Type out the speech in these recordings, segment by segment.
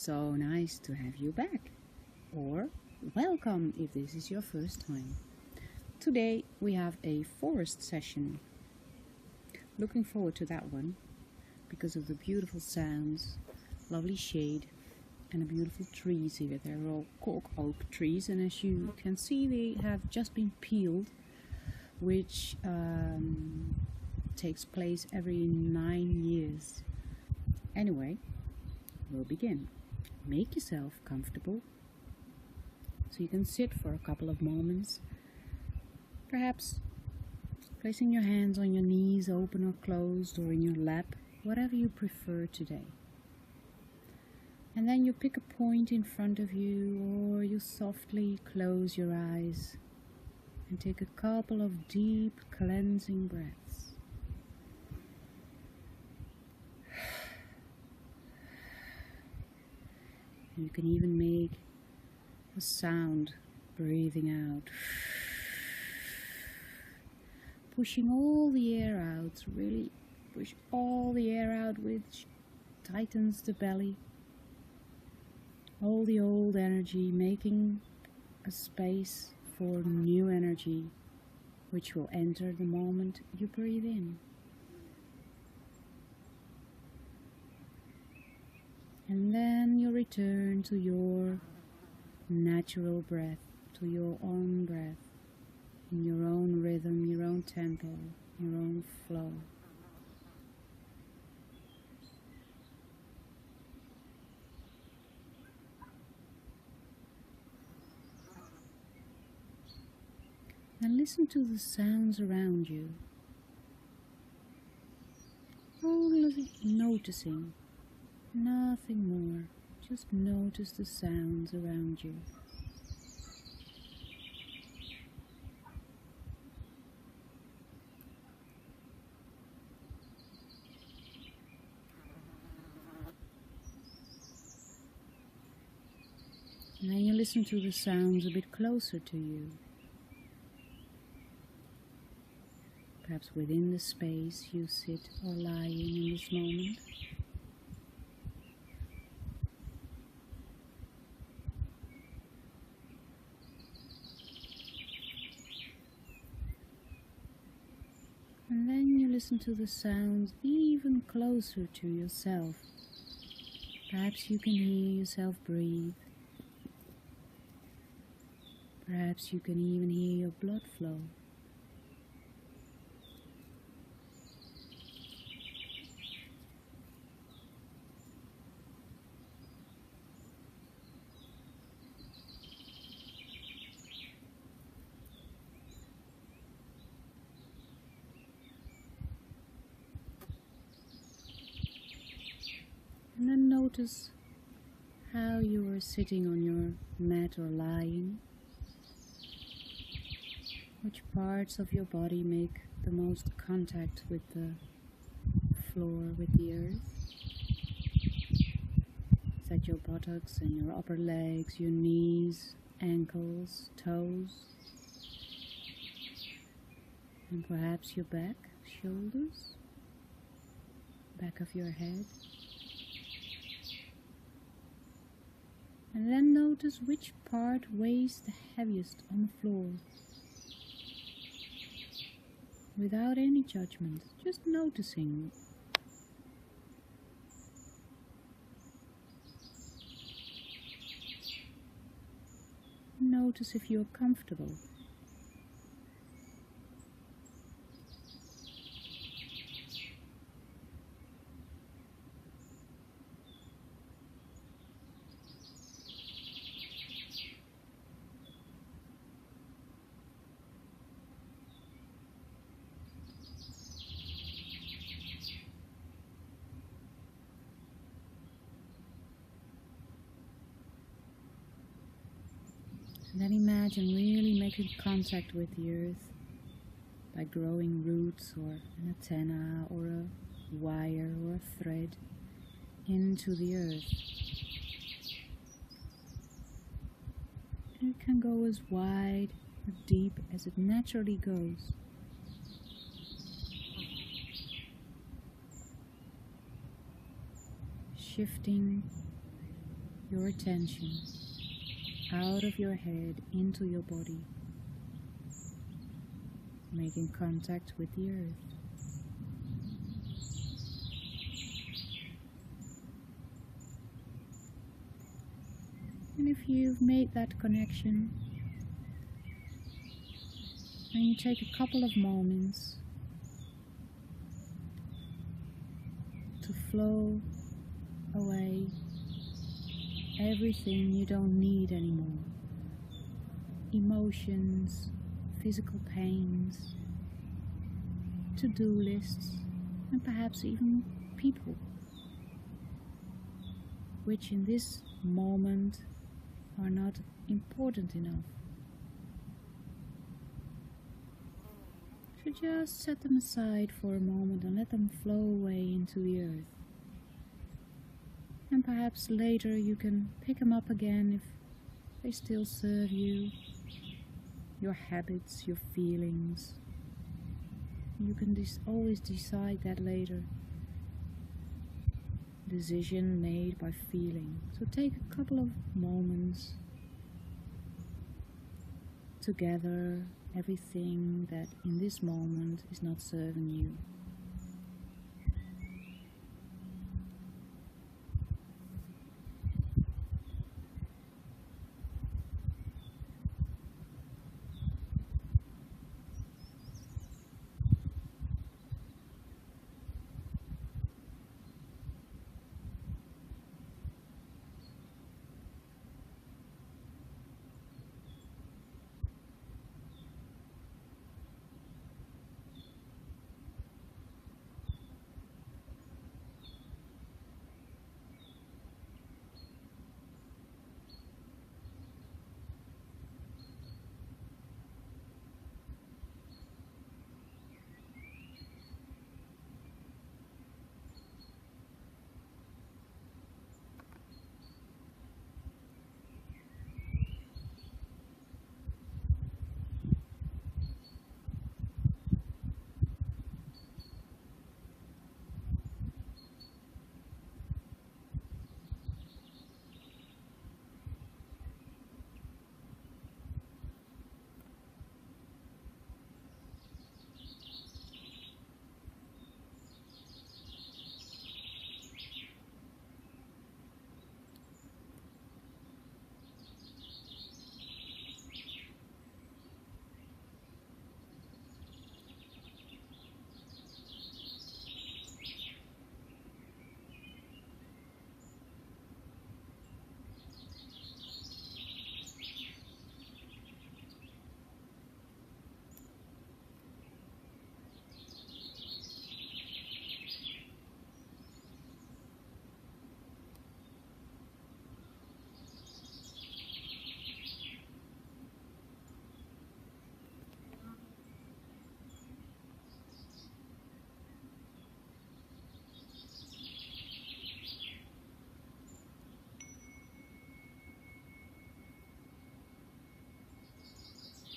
so nice to have you back, or welcome if this is your first time. Today we have a forest session. Looking forward to that one because of the beautiful sounds, lovely shade and the beautiful trees here. They're all cork oak trees, and as you can see they have just been peeled, which takes place every 9 years. Anyway, we'll begin. Make yourself comfortable so you can sit for a couple of moments, perhaps placing your hands on your knees, open or closed, or in your lap, whatever you prefer today. And then you pick a point in front of you, or you softly close your eyes and take a couple of deep cleansing breaths. You can even make a sound breathing out, pushing all the air out. Really push all the air out, which tightens the belly. All the old energy, making a space for new energy, which will enter the moment you breathe in. And then you return to your natural breath, to your own breath, in your own rhythm, your own tempo, your own flow. And listen to the sounds around you. Only noticing. Nothing more, just notice the sounds around you. And then you listen to the sounds a bit closer to you. Perhaps within the space you sit or lie in this moment. And then you listen to the sounds even closer to yourself. Perhaps you can hear yourself breathe. Perhaps you can even hear your blood flow. And then notice how you are sitting on your mat or lying. Which parts of your body make the most contact with the floor, with the earth? Is that your buttocks and your upper legs, your knees, ankles, toes? And perhaps your back, shoulders, back of your head? And then notice which part weighs the heaviest on the floor. Without any judgment, just noticing. Notice if you're comfortable. And then imagine really making contact with the earth by growing roots or an antenna or a wire or a thread into the earth. And it can go as wide or deep as it naturally goes. Shifting your attention out of your head into your body, making contact with the earth. And if you've made that connection, then you take a couple of moments to flow away everything you don't need anymore. Emotions, physical pains, to-do lists, and perhaps even people, which in this moment are not important enough. So just set them aside for a moment and let them flow away into the earth. And perhaps later you can pick them up again if they still serve you, your habits, your feelings. You can always decide that later. Decision made by feeling. So take a couple of moments to gather everything that in this moment is not serving you.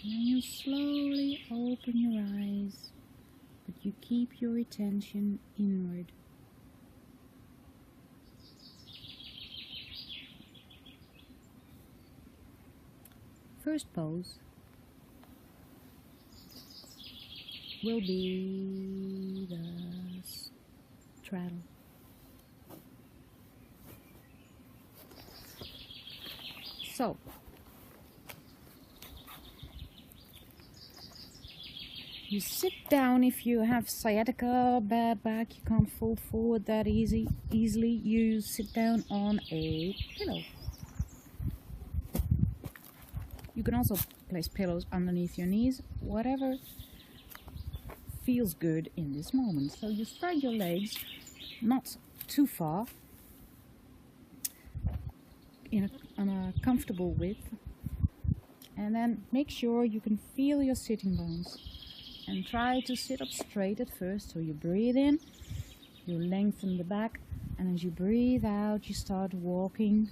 And then you slowly open your eyes, but you keep your attention inward. First pose will be the straddle. So, you sit down. If you have sciatica, bad back, you can't fold forward that easily, you sit down on a pillow. You can also place pillows underneath your knees, whatever feels good in this moment. So you spread your legs not too far, on a comfortable width, and then make sure you can feel your sitting bones. And try to sit up straight at first. So you breathe in, you lengthen the back, and as you breathe out, you start walking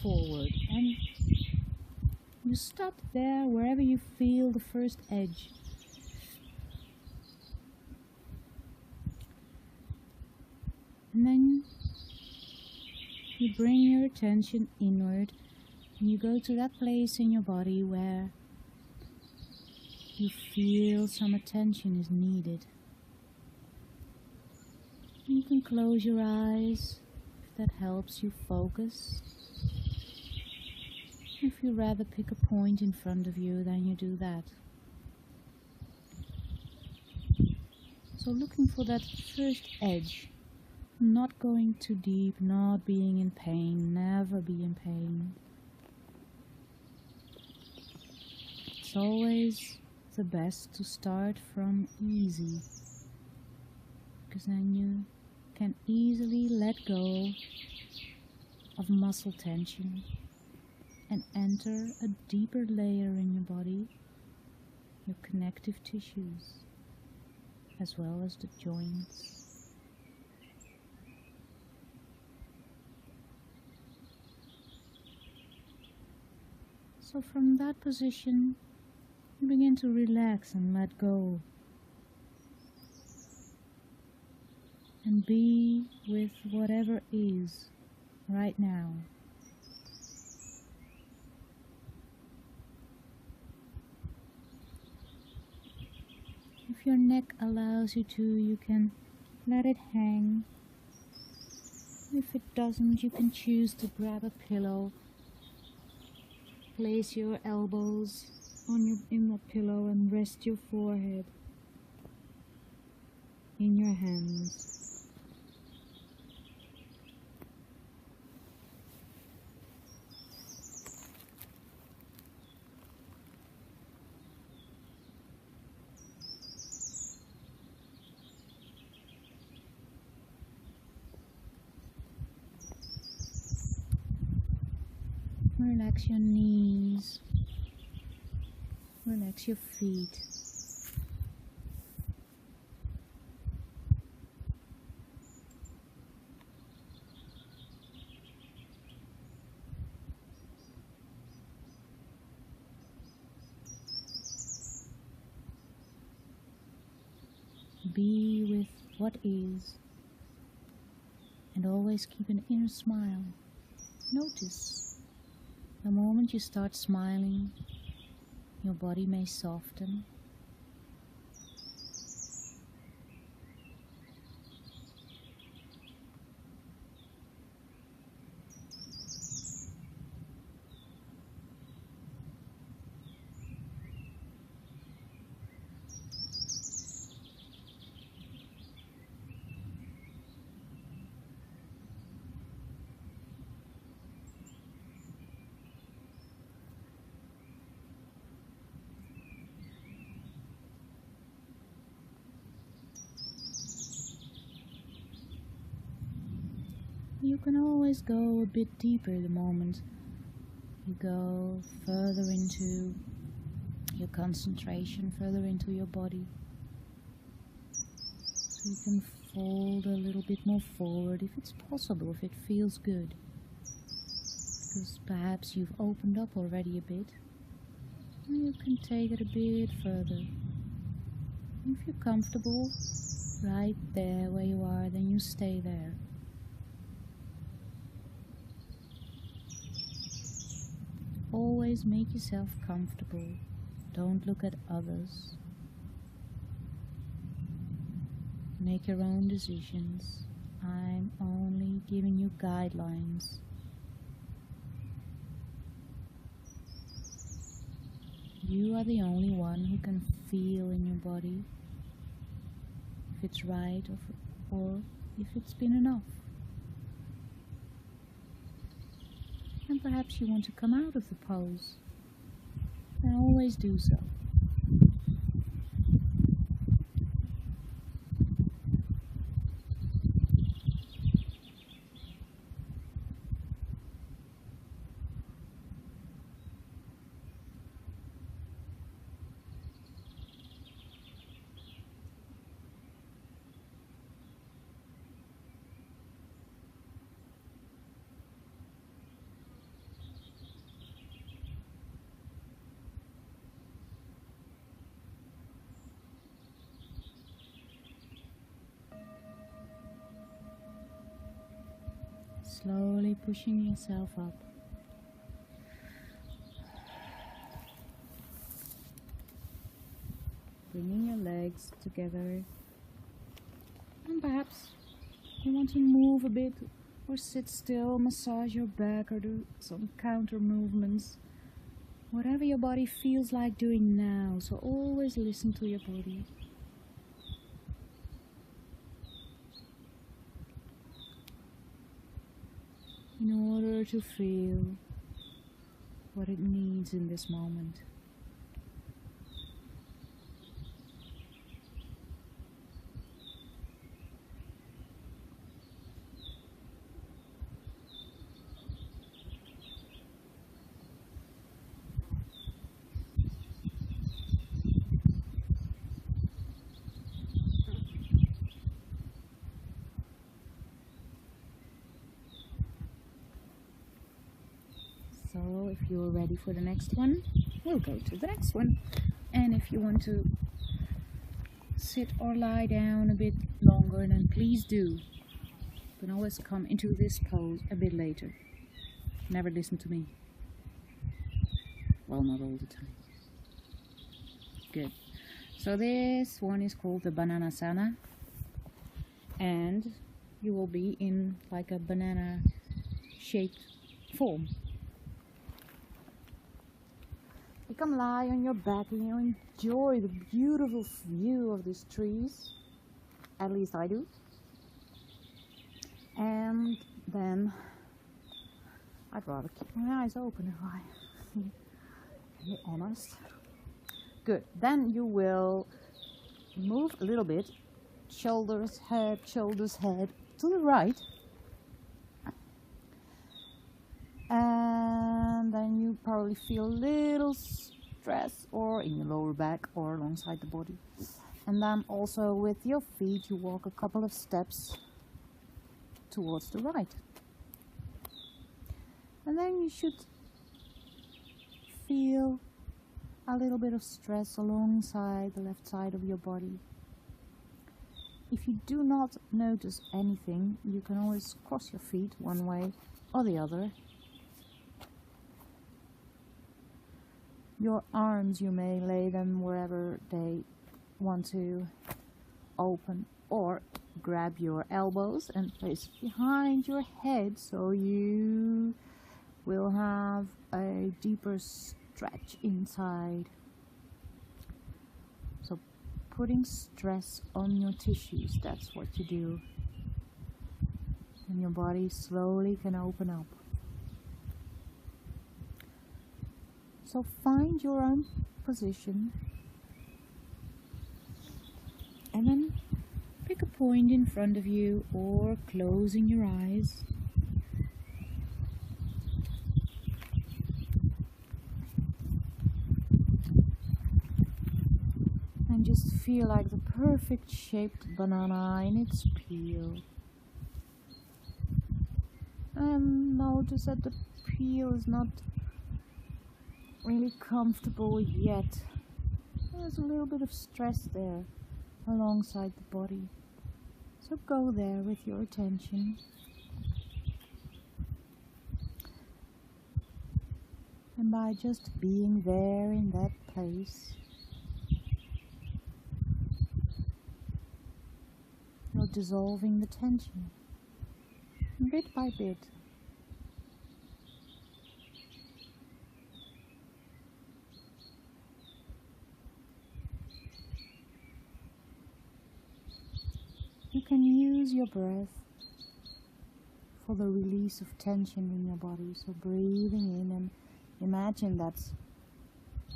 forward. And you stop there wherever you feel the first edge. And then you bring your attention inward and you go to that place in your body where you feel some attention is needed. You can close your eyes if that helps you focus. If you rather pick a point in front of you, then you do that. So looking for that first edge, not going too deep, not being in pain, never be in pain. It's always the best to start from easy, because then you can easily let go of muscle tension and enter a deeper layer in your body, your connective tissues, as well as the joints. So from that position, you begin to relax and let go. And be with whatever is right now. If your neck allows you to, you can let it hang. If it doesn't, you can choose to grab a pillow. Place your elbows in the pillow and rest your forehead in your hands. Relax your knees, relax your feet. Be with what is, and always keep an inner smile. Notice the moment you start smiling, your body may soften. You can always go a bit deeper the moment you go further into your concentration, further into your body. So you can fold a little bit more forward if it's possible, if it feels good. Because perhaps you've opened up already a bit. And you can take it a bit further. If you're comfortable right there where you are, then you stay there. Always make yourself comfortable. Don't look at others. Make your own decisions. I'm only giving you guidelines. You are the only one who can feel in your body if it's right or if it's been enough. And perhaps you want to come out of the pose, then always do so. slowly pushing yourself up. Bringing your legs together. And perhaps you want to move a bit or sit still, massage your back or do some counter movements. Whatever your body feels like doing now, so always listen to your body. In order to feel what it needs in this moment. So if you're ready for the next one, we'll go to the next one. And if you want to sit or lie down a bit longer, then please do. You can always come into this pose a bit later. Never listen to me. Well, not all the time. Good. So this one is called the Bananasana. And you will be in like a banana shaped form. You can lie on your back and you enjoy the beautiful view of these trees. At least I do. And then I'd rather keep my eyes open if I'm be honest. Good. Then you will move a little bit. Shoulders, head to the right. And then you probably feel a little stress or in your lower back or alongside the body. And then also with your feet you walk a couple of steps towards the right. And then you should feel a little bit of stress alongside the left side of your body. If you do not notice anything, you can always cross your feet one way or the other. Your arms, you may lay them wherever they want to open, or grab your elbows and place behind your head so you will have a deeper stretch inside. So putting stress on your tissues, that's what you do. And your body slowly can open up. So find your own position and then pick a point in front of you or closing your eyes. And just feel like the perfect shaped banana in its peel. And notice that the peel is not really comfortable yet. There's a little bit of stress there alongside the body. So go there with your attention. And by just being there in that place, you're dissolving the tension bit by bit. You can use your breath for the release of tension in your body. So breathing in, and imagine that's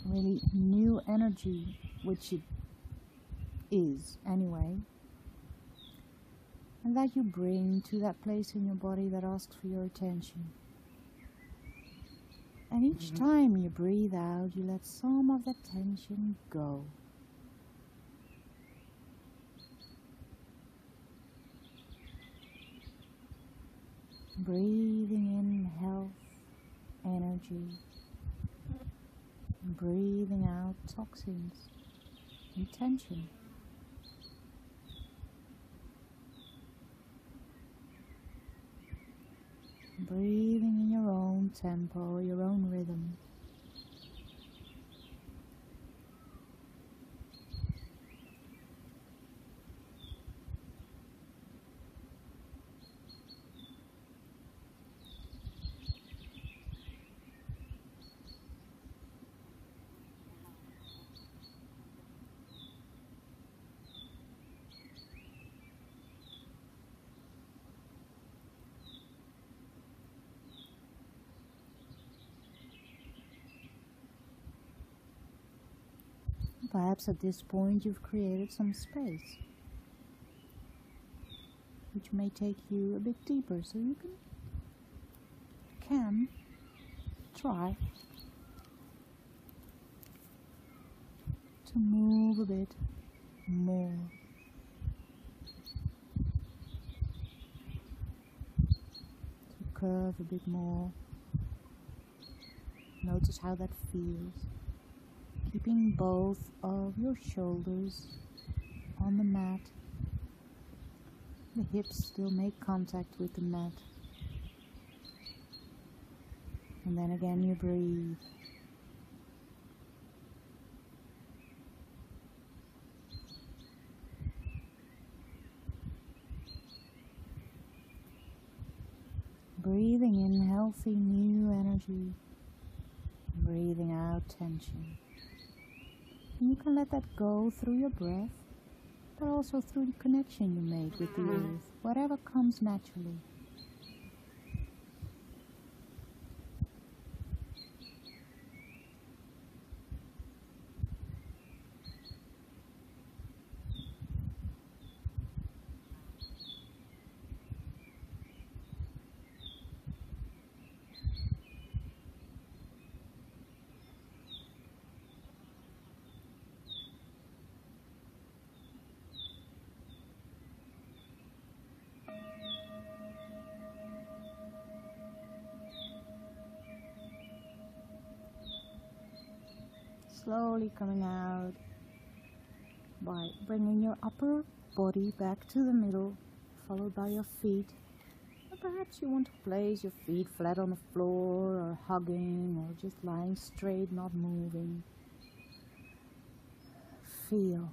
really new energy, which it is anyway, and that you bring to that place in your body that asks for your attention. And each time you breathe out, you let some of that tension go. Breathing in health, energy, and breathing out toxins and tension. breathing in your own tempo, your own rhythm. Perhaps at this point you've created some space, which may take you a bit deeper, so you can try to move a bit more. To curve a bit more. Notice how that feels. Keeping both of your shoulders on the mat. The hips still make contact with the mat. And then again you breathe. Breathing in healthy new energy. Breathing out tension. And you can let that go through your breath, but also through the connection you make with the earth, whatever comes naturally. Slowly coming out by bringing your upper body back to the middle, followed by your feet. Or perhaps you want to place your feet flat on the floor, or hugging, or just lying straight, not moving. Feel.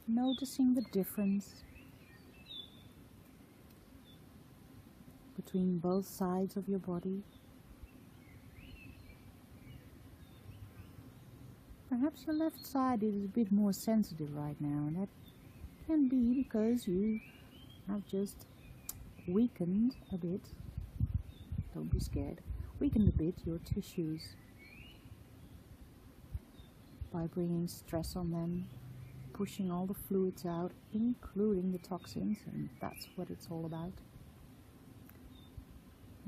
Noticing the difference between both sides of your body. Perhaps your left side is a bit more sensitive right now, and that can be because you have just weakened a bit. Don't be scared. Weakened a bit your tissues by bringing stress on them, pushing all the fluids out, including the toxins, and that's what it's all about.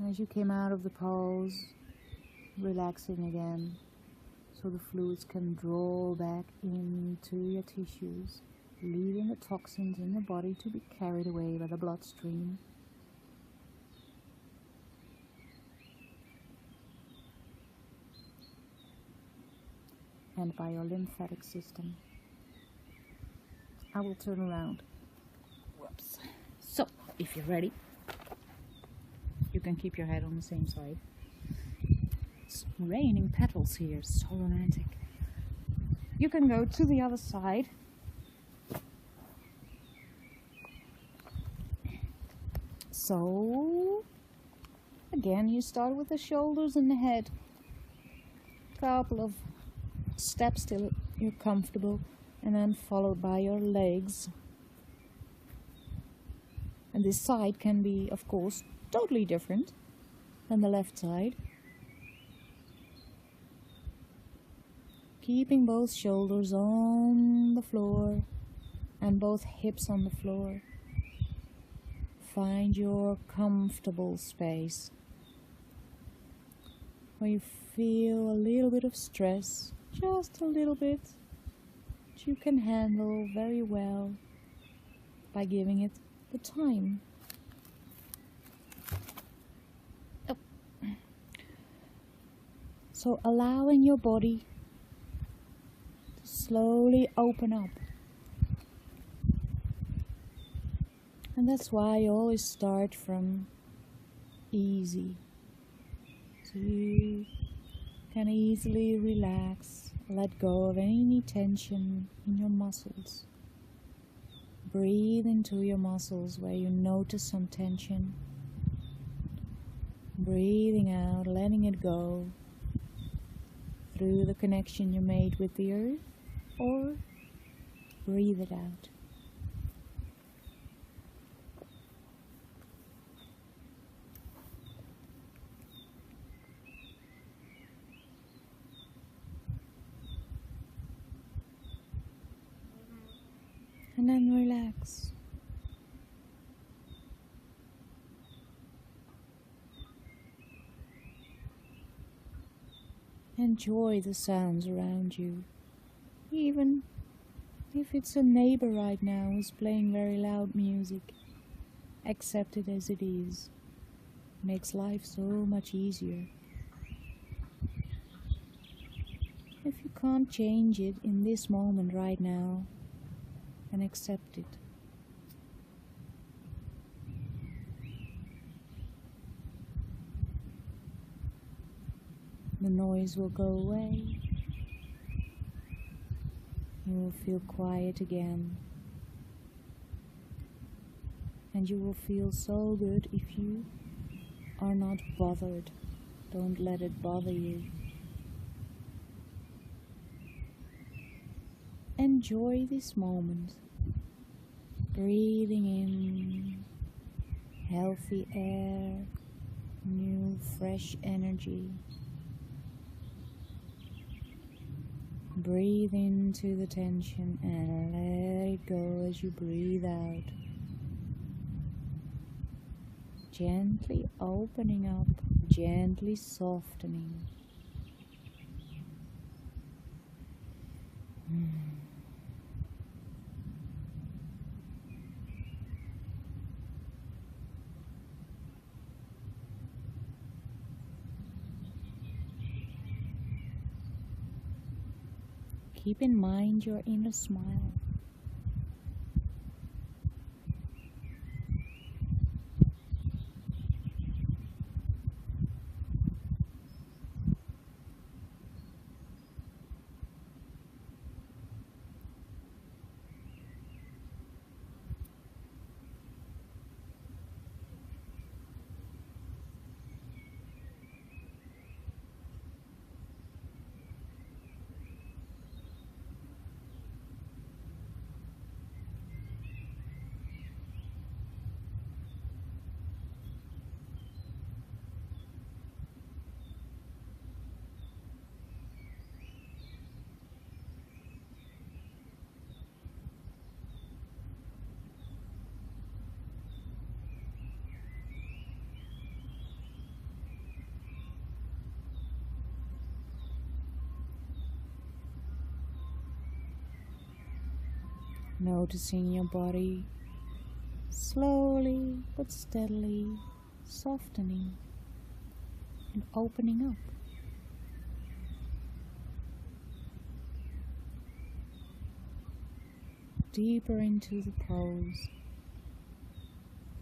As you came out of the pose, relaxing again, so the fluids can draw back into your tissues, leaving the toxins in the body to be carried away by the bloodstream. And by your lymphatic system. I will turn around. Whoops. So, if you're ready, you can keep your head on the same side. It's raining petals here, so romantic. You can go to the other side. So, again, you start with the shoulders and the head. Couple of steps till you're comfortable. And then followed by your legs. And this side can be, of course, totally different than the left side. Keeping both shoulders on the floor and both hips on the floor. Find your comfortable space where you feel a little bit of stress, just a little bit. You can handle very well by giving it the time. Oh, So allowing your body to slowly open up. And that's why I always start from easy. So you can easily relax, let go of any tension in your muscles. Breathe into your muscles where you notice some tension. Breathing out, letting it go through the connection you made with the earth, or breathe it out. And then relax. Enjoy the sounds around you, even if it's a neighbor right now who's playing very loud music. Accept it as it is. Makes life so much easier. If you can't change it in this moment right now, then accept it. The noise will go away. You will feel quiet again. And you will feel so good if you are not bothered. Don't let it bother you. Enjoy this moment. Breathing in healthy air, new fresh energy. Breathe into the tension and let it go as you breathe out. Gently opening up, gently softening. Keep in mind your inner smile. Noticing your body slowly but steadily softening and opening up. Deeper into the pose,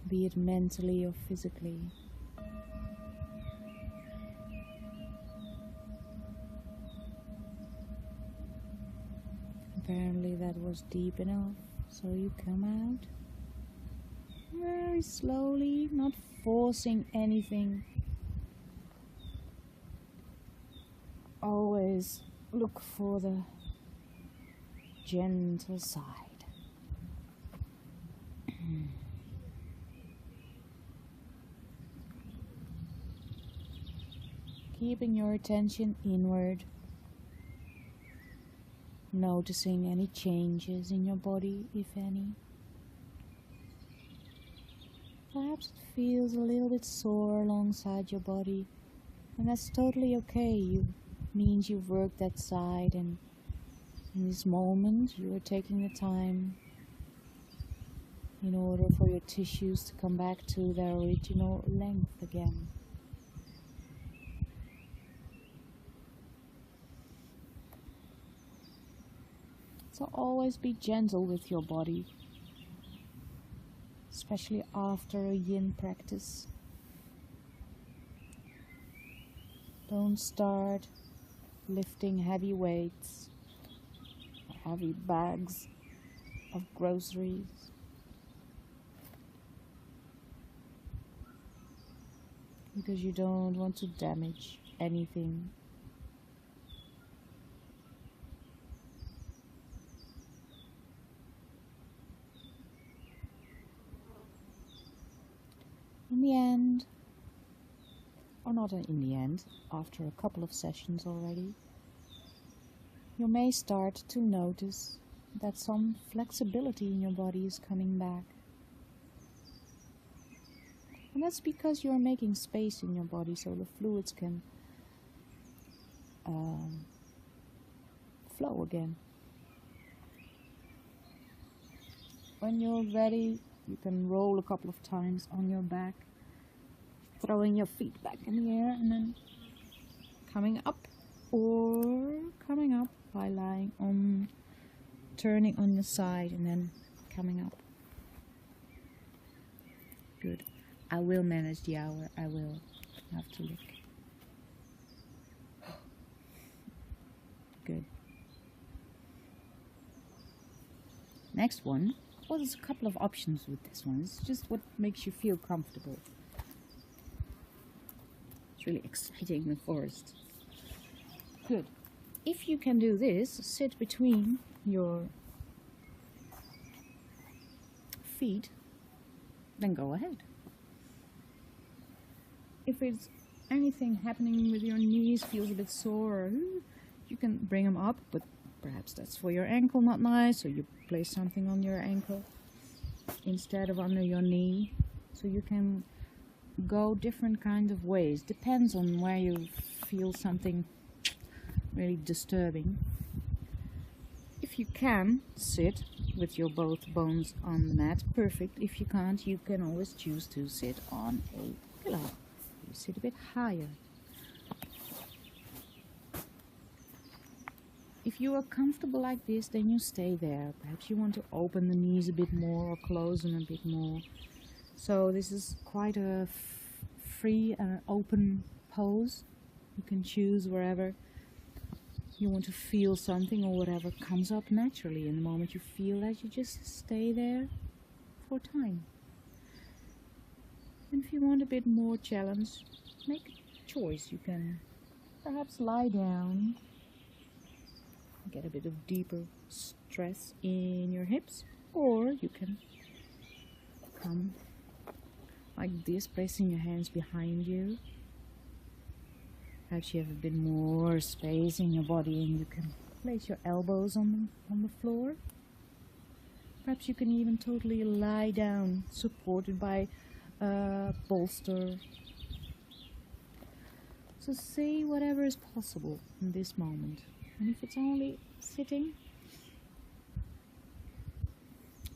be it mentally or physically. Apparently that was deep enough, so you come out very slowly, not forcing anything. Always look for the gentle side. Keeping your attention inward. Noticing any changes in your body, if any. Perhaps it feels a little bit sore alongside your body, and that's totally okay. It means you've worked that side, and in this moment you are taking the time in order for your tissues to come back to their original length again. So always be gentle with your body, especially after a yin practice. Don't start lifting heavy weights, heavy bags of groceries. Because you don't want to damage anything. In the end, or not in the end, after a couple of sessions already, you may start to notice that some flexibility in your body is coming back. And that's because you're making space in your body so the fluids can flow again. When you're ready, you can roll a couple of times on your back, throwing your feet back in the air and then coming up, or coming up by lying on, turning on your side and then coming up. Good. I will manage the hour. I will have to look. Good. Next one. Well, there's a couple of options with this one. It's just what makes you feel comfortable. It's really exciting, the forest. Good. If you can do this, sit between your feet, then go ahead. If it's anything happening with your knees, feels a bit sore, you can bring them up, but perhaps that's for your ankle not nice, so you place something on your ankle instead of under your knee. So you can go different kinds of ways. Depends on where you feel something really disturbing. If you can sit with your both bones on the mat, perfect. If you can't, you can always choose to sit on a pillow. You sit a bit higher. If you are comfortable like this, then you stay there. Perhaps you want to open the knees a bit more or close them a bit more. So this is quite a free and open pose. You can choose wherever you want to feel something, or whatever comes up naturally. In the moment you feel that, you just stay there for time. And if you want a bit more challenge, make a choice. You can perhaps lie down, get a bit of deeper stress in your hips, or you can come like this, placing your hands behind you. Perhaps you have a bit more space in your body and you can place your elbows on the floor. Perhaps you can even totally lie down, supported by a bolster. So see whatever is possible in this moment. And if it's only sitting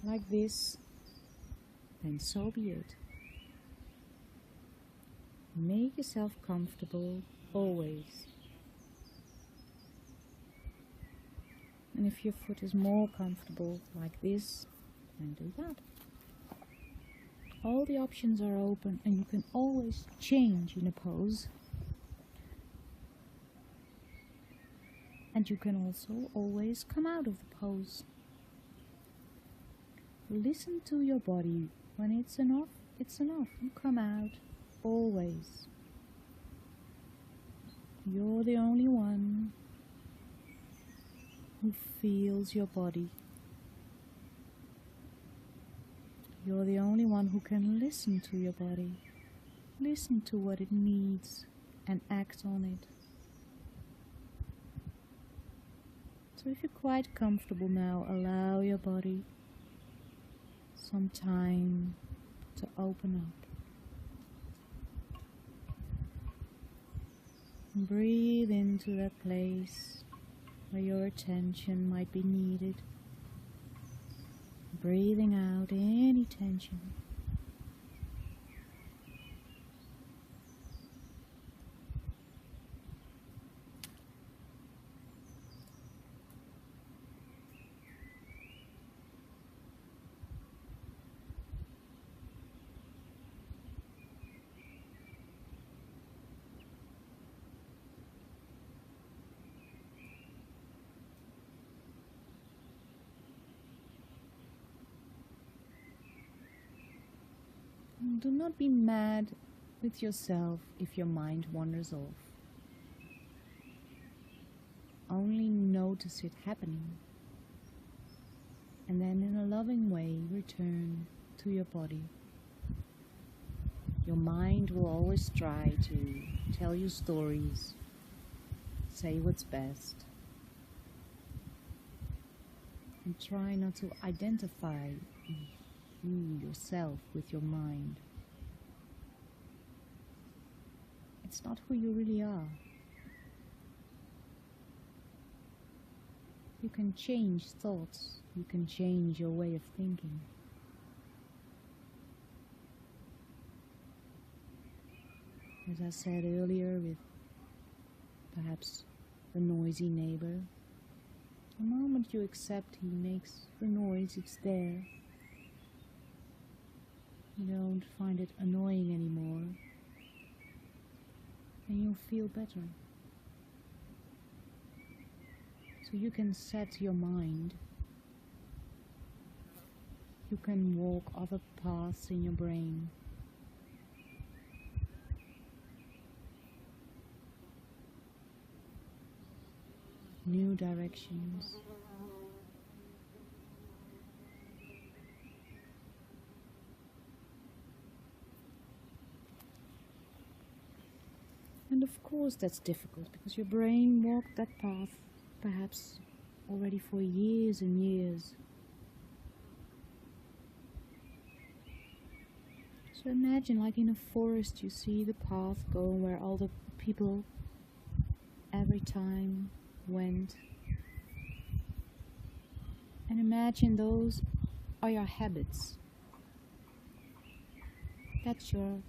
like this, then so be it. Make yourself comfortable always. And if your foot is more comfortable like this, then do that. All the options are open and you can always change in a pose. And you can also always come out of the pose. Listen to your body. When it's enough, it's enough. You come out always. You're the only one who feels your body. You're the only one who can listen to your body. Listen to what it needs and act on it. So if you're quite comfortable now, allow your body some time to open up. Breathe into that place where your attention might be needed. Breathing out any tension. Do not be mad with yourself if your mind wanders off. Only notice it happening, and then in a loving way return to your body. Your mind will always try to tell you stories, say what's best, and try not to identify you yourself with your mind. It's not who you really are. You can change thoughts, you can change your way of thinking. As I said earlier, with perhaps the noisy neighbor, the moment you accept he makes the noise, it's there. You don't find it annoying anymore, and you'll feel better. So you can set your mind. You can walk other paths in your brain. New directions. And of course that's difficult, because your brain walked that path perhaps already for years and years. So imagine, like in a forest, you see the path going where all the people every time went. And imagine those are your habits. That's your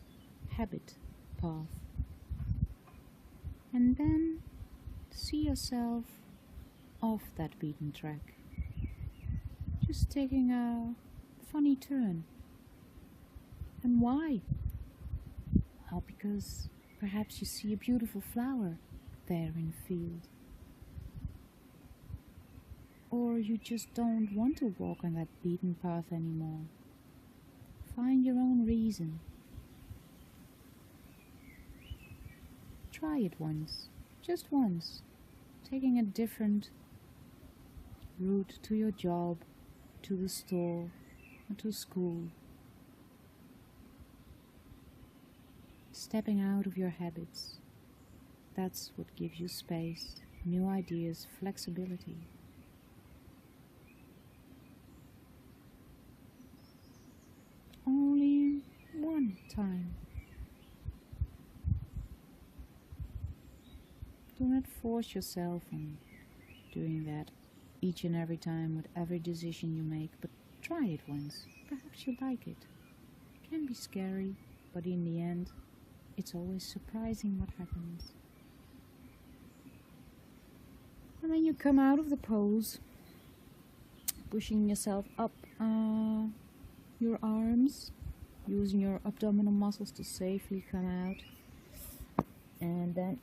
habit path. And then see yourself off that beaten track, just taking a funny turn. And why? Well, because perhaps you see a beautiful flower there in the field, or you just don't want to walk on that beaten path anymore. Find your own reason. Try it once, just once, taking a different route to your job, to the store, or to school. Stepping out of your habits. That's what gives you space, new ideas, flexibility. Only one time. Do not force yourself on doing that each and every time with every decision you make, but try it once. Perhaps you like it. It can be scary, but in the end, it's always surprising what happens. And then you come out of the pose, pushing yourself up your arms, using your abdominal muscles to safely come out, and then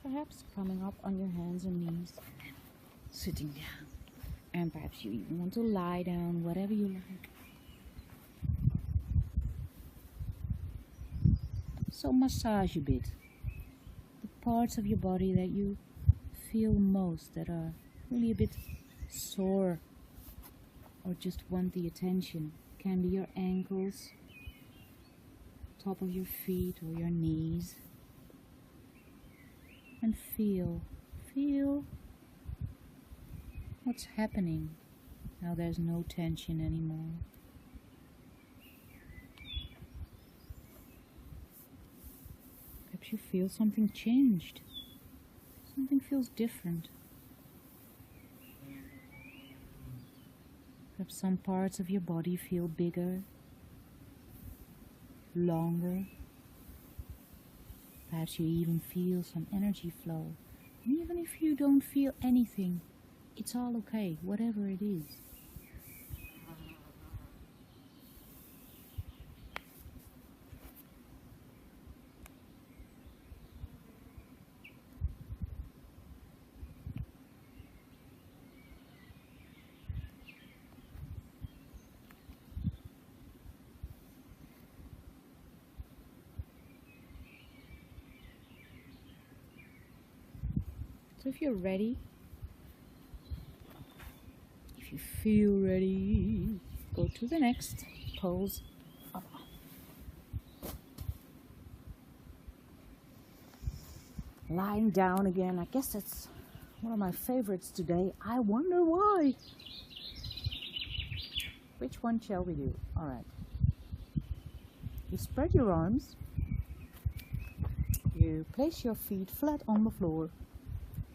perhaps coming up on your hands and knees, sitting down, and perhaps you even want to lie down, whatever you like. So massage a bit the parts of your body that you feel most, that are really a bit sore or just want the attention. Can be your ankles, top of your feet or your knees. And feel what's happening. Now there's no tension anymore. Perhaps you feel something changed. Something feels different. Perhaps some parts of your body feel bigger, longer. Perhaps you even feel some energy flow. And even if you don't feel anything, it's all okay, whatever it is. So if you're ready, if you feel ready, go to the next pose. Up. Lying down again. I guess that's one of my favorites today. I wonder why. Which one shall we do? All right. You spread your arms. You place your feet flat on the floor.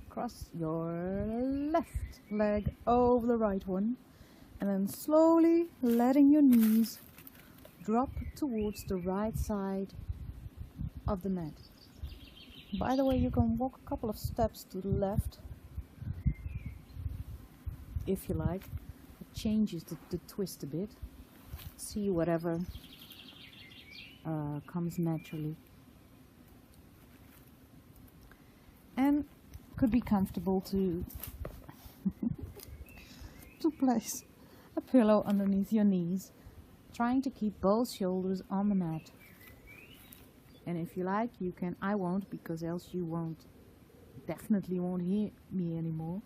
Cross your left leg over the right one. And then slowly letting your knees drop towards the right side of the mat. By the way, you can walk a couple of steps to the left if you like. It changes the twist a bit. See whatever comes naturally. And could be comfortable to place a pillow underneath your knees, trying to keep both shoulders on the mat. And if you like, you can, I won't, because else you definitely won't hear me anymore.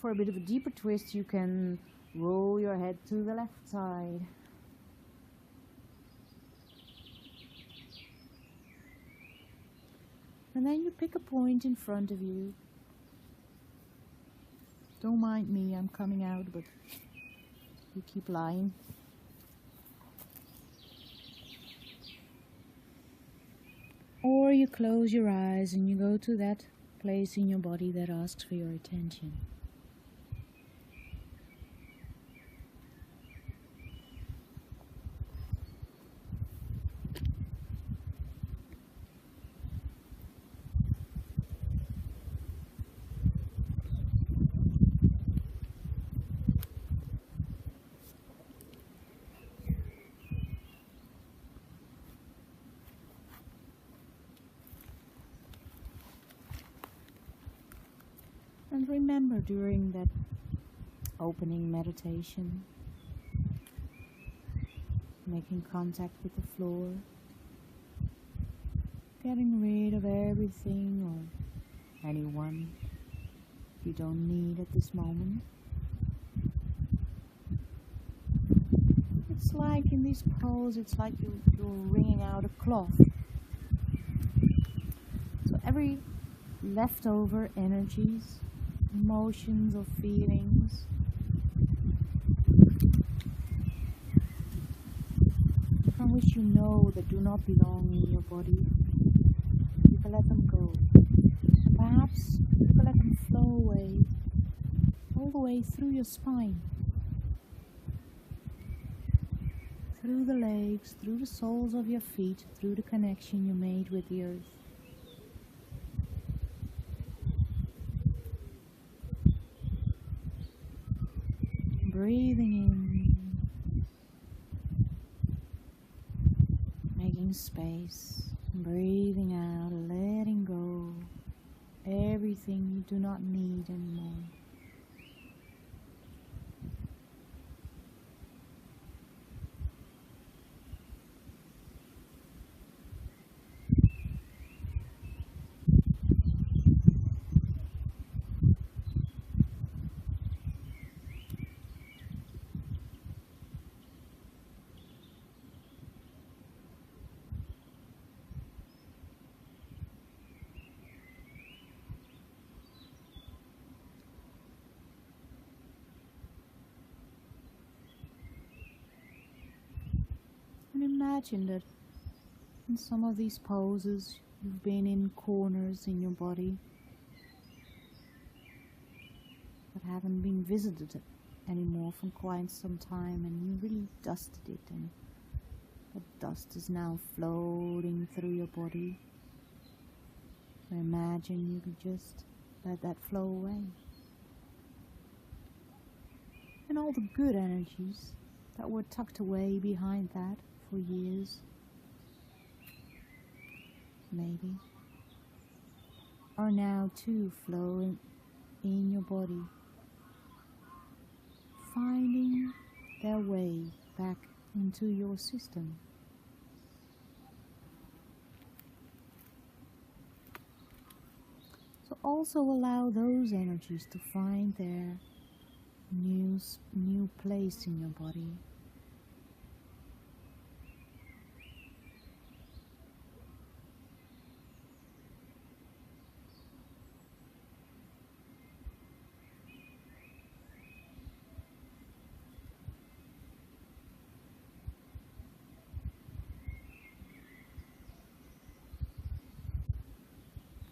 For a bit of a deeper twist, you can roll your head to the left side. And then you pick a point in front of you. Don't mind me, I'm coming out, but you keep lying. Or you close your eyes and you go to that place in your body that asks for your attention. And remember, during that opening meditation, making contact with the floor, getting rid of everything or anyone you don't need at this moment. It's like in this pose, it's like you're wringing out a cloth. So every leftover energies, emotions or feelings from which you know that do not belong in your body, you can let them go. Perhaps you can let them flow away, all the way through your spine, through the legs, through the soles of your feet, through the connection you made with the earth. Breathing in, making space, breathing out, letting go everything you do not need anymore. And imagine that in some of these poses you've been in corners in your body that haven't been visited anymore for quite some time, and you really dusted it, and that dust is now floating through your body. So imagine you could just let that flow away. And all the good energies that were tucked away behind that for years, maybe, are now too flowing in your body, finding their way back into your system. So also allow those energies to find their new place in your body.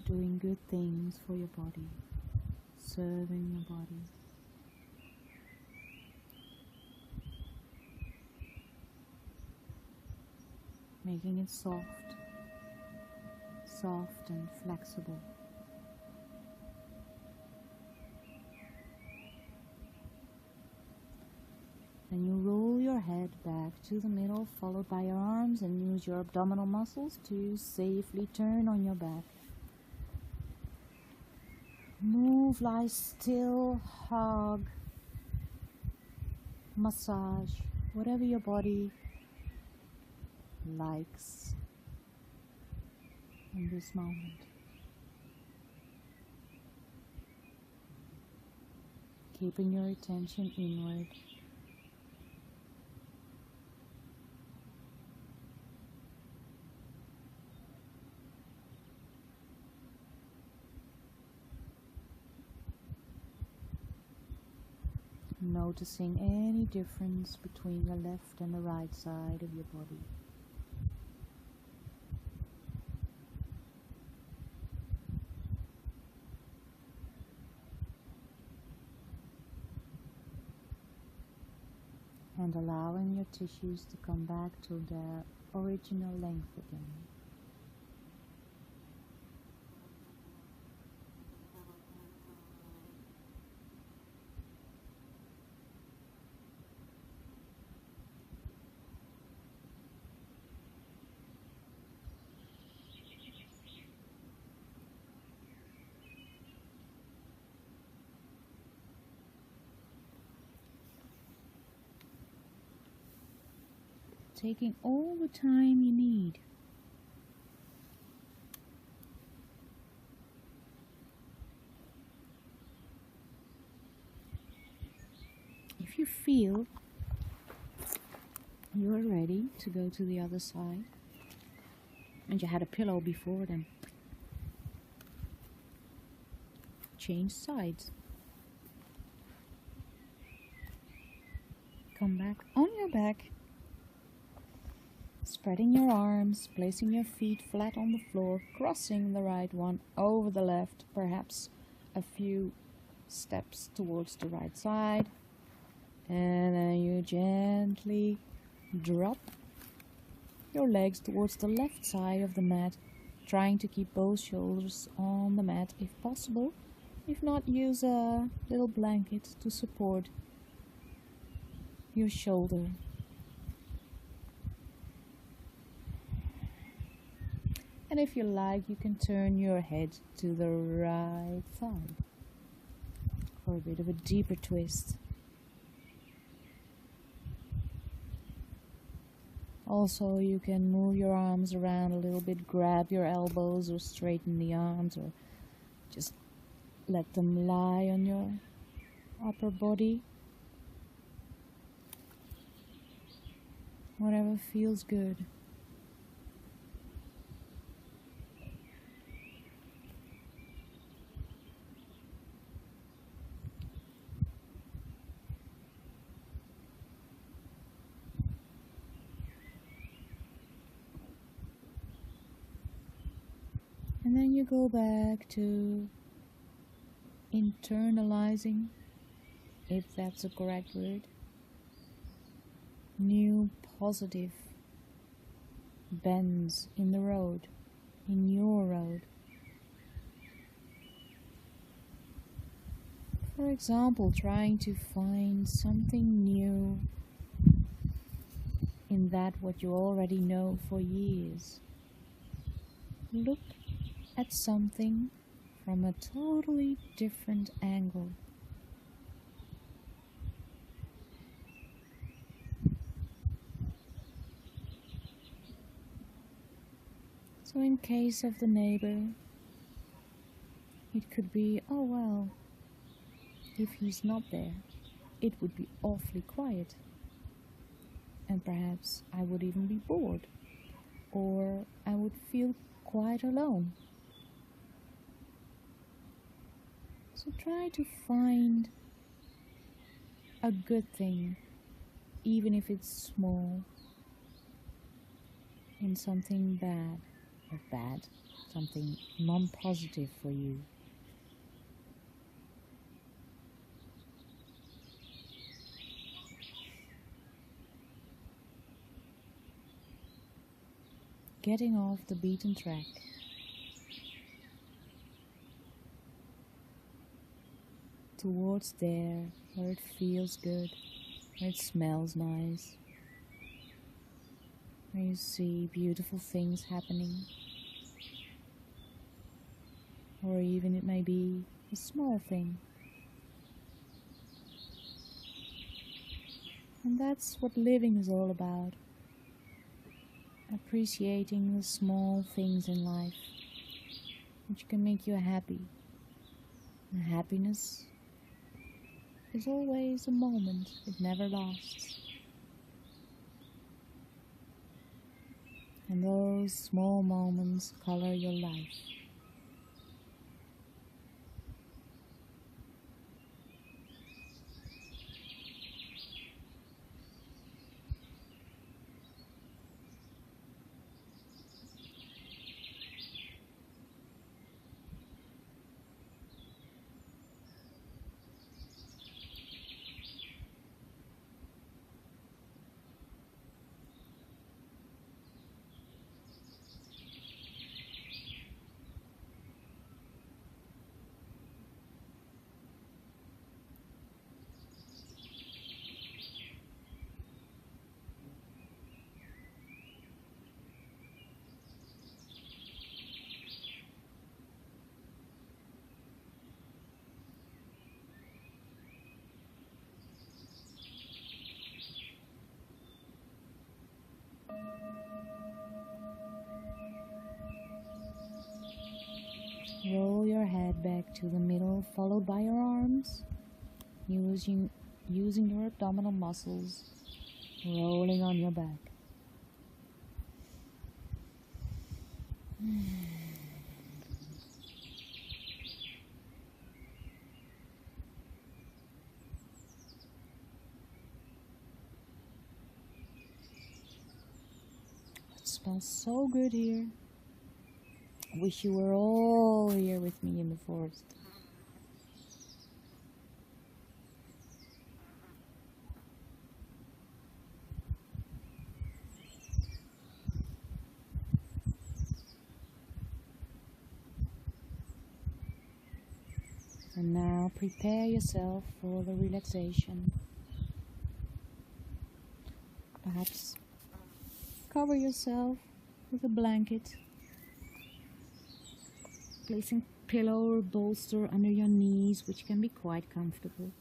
Doing good things for your body, serving your body. Making it soft and flexible. Then you roll your head back to the middle, followed by your arms, and use your abdominal muscles to safely turn on your back. Move, lie still, hug, massage, whatever your body likes in this moment. Keeping your attention inward. Noticing any difference between the left and the right side of your body. And allowing your tissues to come back to their original length again. Taking all the time you need. If you feel you are ready to go to the other side, and you had a pillow before, then change sides. Come back on your back. Spreading your arms, placing your feet flat on the floor, crossing the right one over the left, perhaps a few steps towards the right side. And then you gently drop your legs towards the left side of the mat, trying to keep both shoulders on the mat if possible. If not, use a little blanket to support your shoulder. And if you like, you can turn your head to the right side for a bit of a deeper twist. Also, you can move your arms around a little bit, grab your elbows or straighten the arms, or just let them lie on your upper body. Whatever feels good. And then you go back to internalizing, if that's a correct word, new positive bends in the road, in your road. For example, trying to find something new in that what you already know for years. Look at something from a totally different angle. So in case of the neighbor, you It could be, oh well, if he's not there, it would be awfully quiet. And perhaps I would even be bored, or I would feel quite alone. So try to find a good thing, even if it's small, in something bad, something non-positive for you. Getting off the beaten track. Towards there, where it feels good, where it smells nice, where you see beautiful things happening, or even it may be a small thing. And that's what living is all about. Appreciating the small things in life which can make you happy. And happiness is always a moment, it never lasts. And those small moments color your life. Roll your head back to the middle, followed by your arms, using your abdominal muscles, rolling on your back. It smells so good here. I wish you were all here with me in the forest. And now prepare yourself for the relaxation. Perhaps cover yourself with a blanket. Placing pillow or bolster under your knees, which can be quite comfortable.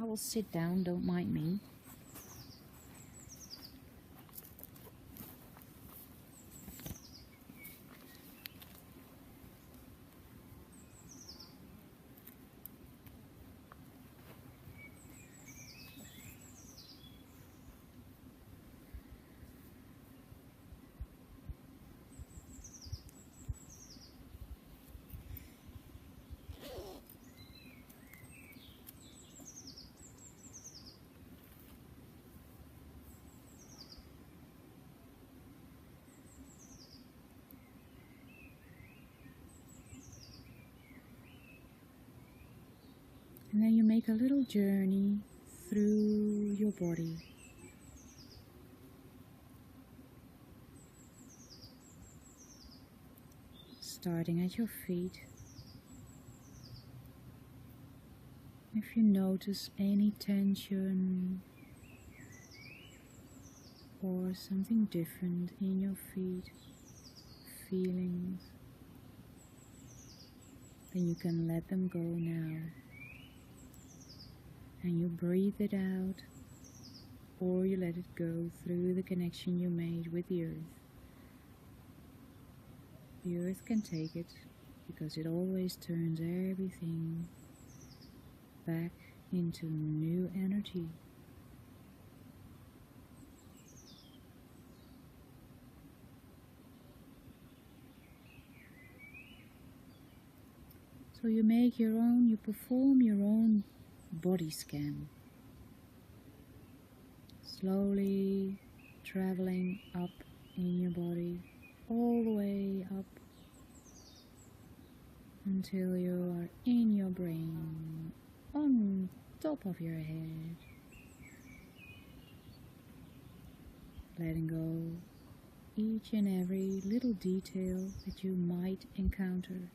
I will sit down, don't mind me. And then you make a little journey through your body. Starting at your feet. If you notice any tension or something different in your feet, feelings, then you can let them go now. And you breathe it out, or you let it go through the connection you made with the earth. The earth can take it because it always turns everything back into new energy. So you perform your own body scan, slowly traveling up in your body, all the way up until you are in your brain, on top of your head, letting go each and every little detail that you might encounter.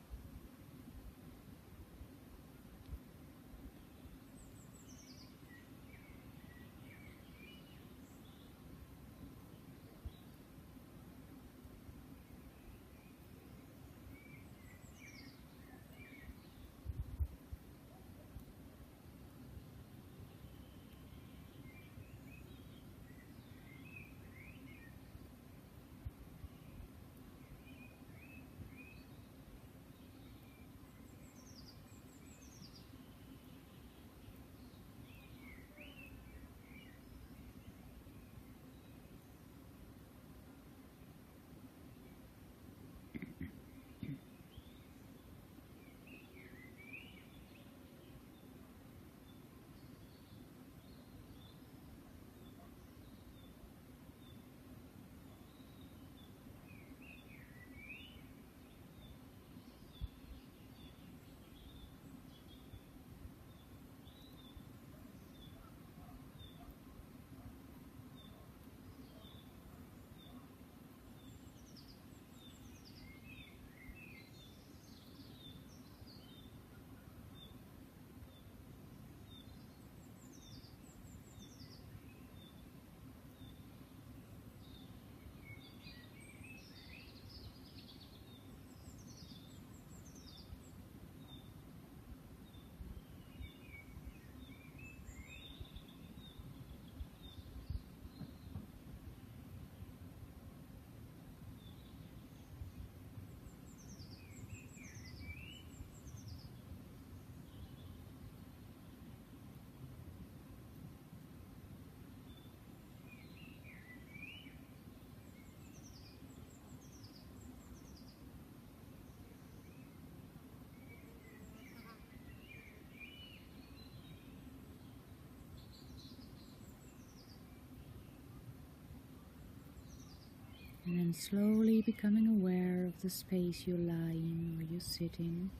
And then slowly becoming aware of the space you lie in or you sit in.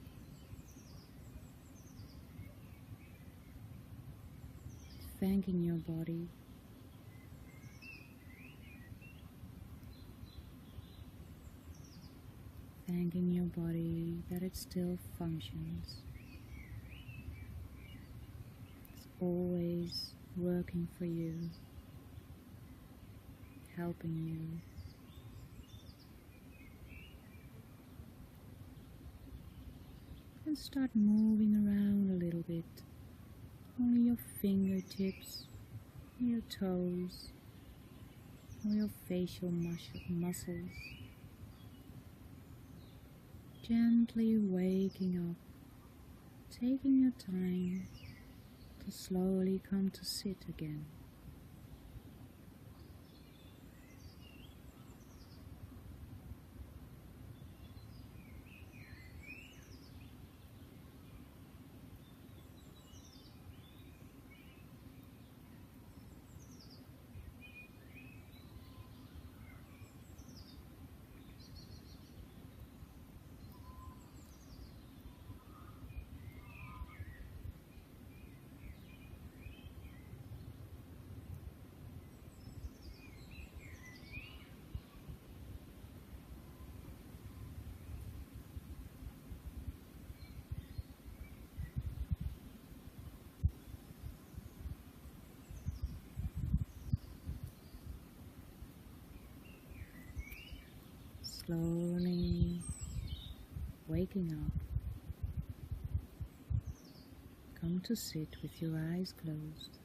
Thanking your body. Thanking your body that it still functions. It's always working for you, helping you. And start moving around a little bit. Only your fingertips, your toes, or your facial muscles. Gently waking up, taking your time to slowly come to sit again. Slowly waking up, come to sit with your eyes closed.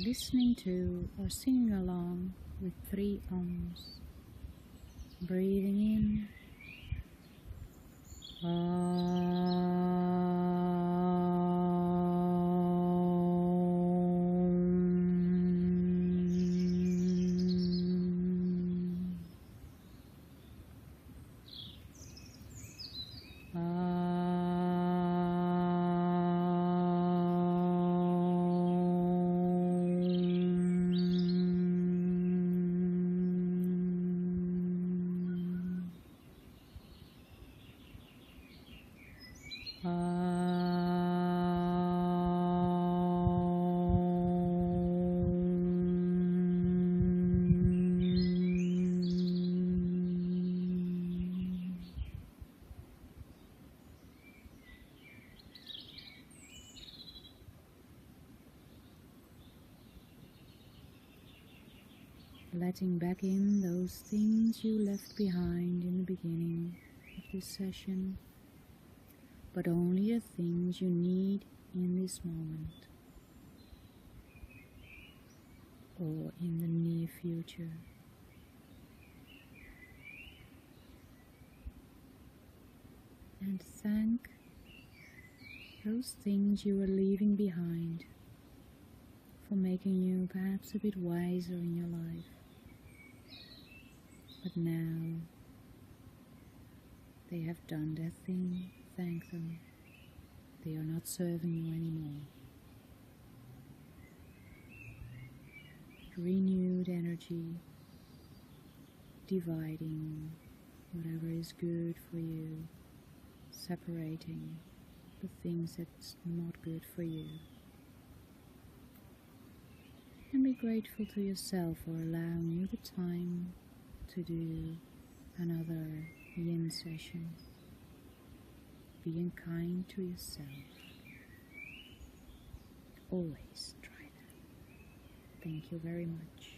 listening to or singing along with 3 ohms. Breathing in. Letting back in those things you left behind in the beginning of this session, but only the things you need in this moment or in the near future. And thank those things you are leaving behind for making you perhaps a bit wiser in your life. But now they have done their thing. Thank them. They are not serving you anymore. Renewed energy, dividing whatever is good for you, separating the things that's not good for you. And be grateful to yourself for allowing you the time to do another Yin session. Being kind to yourself. Always try that. Thank you very much.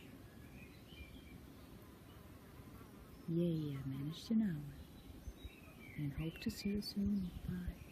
Yay, I managed an hour. And hope to see you soon. Bye.